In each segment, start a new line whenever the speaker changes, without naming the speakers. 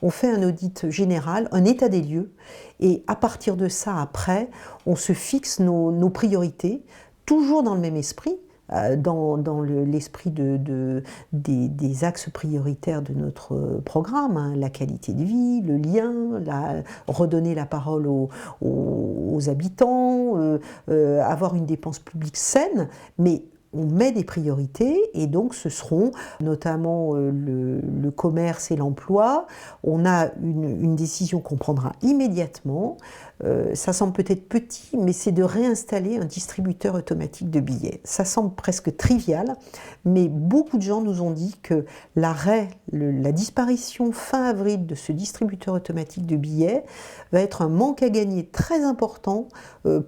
on fait un audit général, un état des lieux, et à partir de ça, après, on se fixe nos priorités, toujours dans le même esprit, dans l'esprit des axes prioritaires de notre programme, hein, la qualité de vie, le lien, redonner la parole aux habitants, avoir une dépense publique saine, mais on met des priorités et donc ce seront notamment le commerce et l'emploi. On a une décision qu'on prendra immédiatement. Ça semble peut-être petit, mais c'est de réinstaller un distributeur automatique de billets. Ça semble presque trivial, mais beaucoup de gens nous ont dit que la disparition fin avril de ce distributeur automatique de billets va être un manque à gagner très important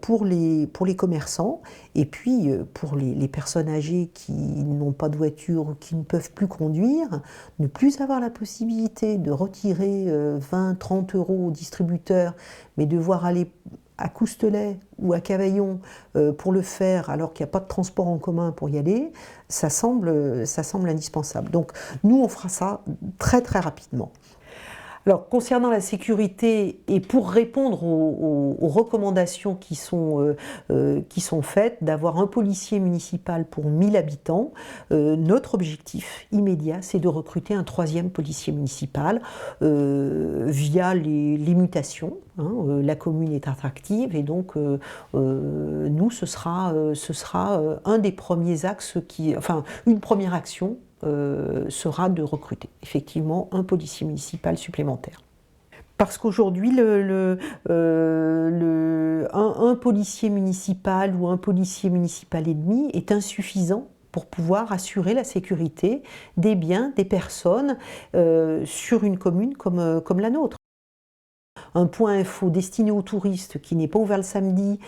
pour les commerçants et puis pour les personnes âgées qui n'ont pas de voiture ou qui ne peuvent plus conduire, ne plus avoir la possibilité de retirer 20-30 euros au distributeur, mais devoir aller à Coustelet ou à Cavaillon pour le faire alors qu'il n'y a pas de transport en commun pour y aller, ça semble indispensable. Donc nous, on fera ça très très rapidement. Alors, concernant la sécurité et pour répondre aux recommandations qui sont faites, d'avoir un policier municipal pour 1000 habitants, notre objectif immédiat, c'est de recruter un 3e policier municipal via les mutations. Hein, la commune est attractive et donc nous, ce sera un des premiers axes une première action sera de recruter effectivement un policier municipal supplémentaire. Parce qu'aujourd'hui, un policier municipal ou un policier municipal et demi est insuffisant pour pouvoir assurer la sécurité des biens, des personnes sur une commune comme la nôtre. Un point info destiné aux touristes qui n'est pas ouvert le samedi,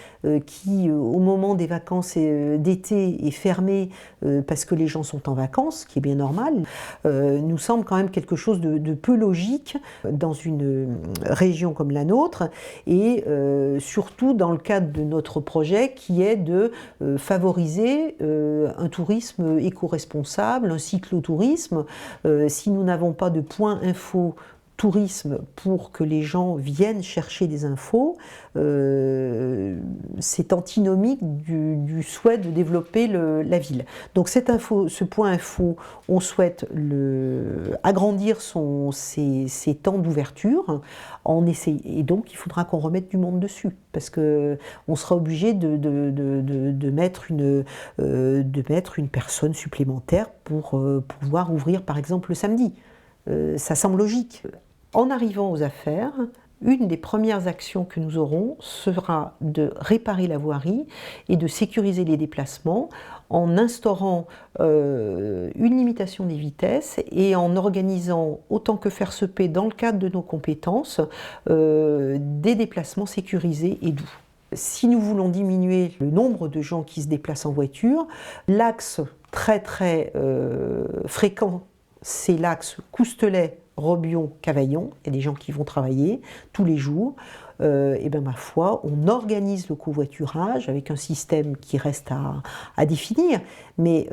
qui au moment des vacances d'été est fermé parce que les gens sont en vacances, ce qui est bien normal, nous semble quand même quelque chose de peu logique dans une région comme la nôtre et surtout dans le cadre de notre projet qui est de favoriser un tourisme éco-responsable, un cyclotourisme. Si nous n'avons pas de point info tourisme pour que les gens viennent chercher des infos, c'est antinomique du souhait de développer la ville. Donc ce point info, on souhaite agrandir ses temps d'ouverture, et donc il faudra qu'on remette du monde dessus, parce qu'on sera obligé de mettre une personne supplémentaire pour pouvoir ouvrir par exemple le samedi. Ça semble logique. En arrivant aux affaires, une des premières actions que nous aurons sera de réparer la voirie et de sécuriser les déplacements en instaurant une limitation des vitesses et en organisant autant que faire se peut dans le cadre de nos compétences des déplacements sécurisés et doux. Si nous voulons diminuer le nombre de gens qui se déplacent en voiture, l'axe très très fréquent, c'est l'axe Coustelet, Robion, Cavaillon. Il y a des gens qui vont travailler tous les jours. Et bien ma foi, on organise le covoiturage avec un système qui reste à définir, mais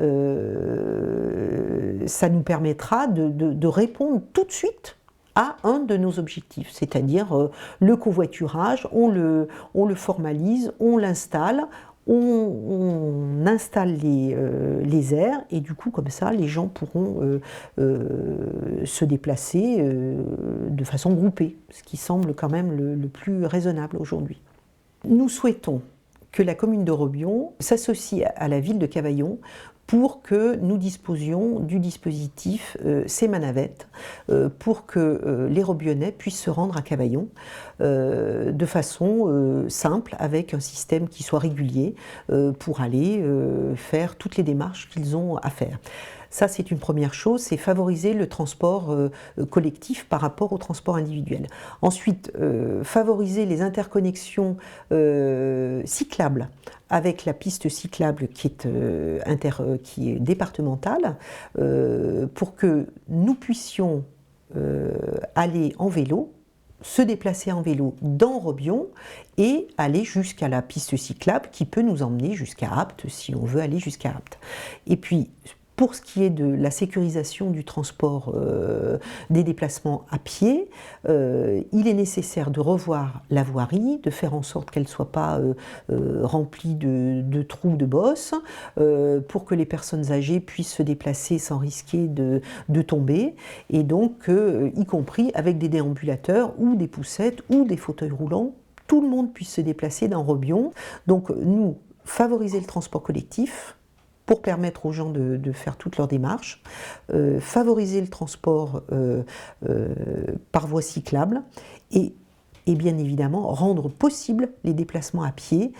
ça nous permettra de répondre tout de suite à un de nos objectifs, c'est-à-dire le covoiturage, on le formalise, on l'installe, on installe les aires et du coup comme ça les gens pourront se déplacer de façon groupée, ce qui semble quand même le plus raisonnable aujourd'hui. Nous souhaitons que la commune de Robion s'associe à la ville de Cavaillon pour que nous disposions du dispositif C'est ma navette, pour que les Robionnais puissent se rendre à Cavaillon de façon simple, avec un système qui soit régulier, pour aller faire toutes les démarches qu'ils ont à faire. Ça, c'est une première chose, c'est favoriser le transport collectif par rapport au transport individuel. Ensuite, favoriser les interconnexions cyclables avec la piste cyclable qui est départementale, pour que nous puissions aller en vélo, se déplacer en vélo dans Robion et aller jusqu'à la piste cyclable qui peut nous emmener jusqu'à Apt si on veut aller jusqu'à Apt. Et puis, Pour ce qui est de la sécurisation du transport des déplacements à pied, il est nécessaire de revoir la voirie, de faire en sorte qu'elle ne soit pas remplie de trous, de bosses, pour que les personnes âgées puissent se déplacer sans risquer de tomber, et donc y compris avec des déambulateurs ou des poussettes ou des fauteuils roulants, tout le monde puisse se déplacer dans Robion. Donc nous, favoriser le transport collectif, pour permettre aux gens de faire toutes leurs démarches, favoriser le transport par voie cyclable et bien évidemment rendre possible les déplacements à pied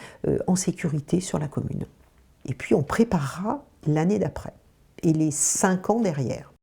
en sécurité sur la commune. Et puis on préparera l'année d'après et les 5 ans derrière.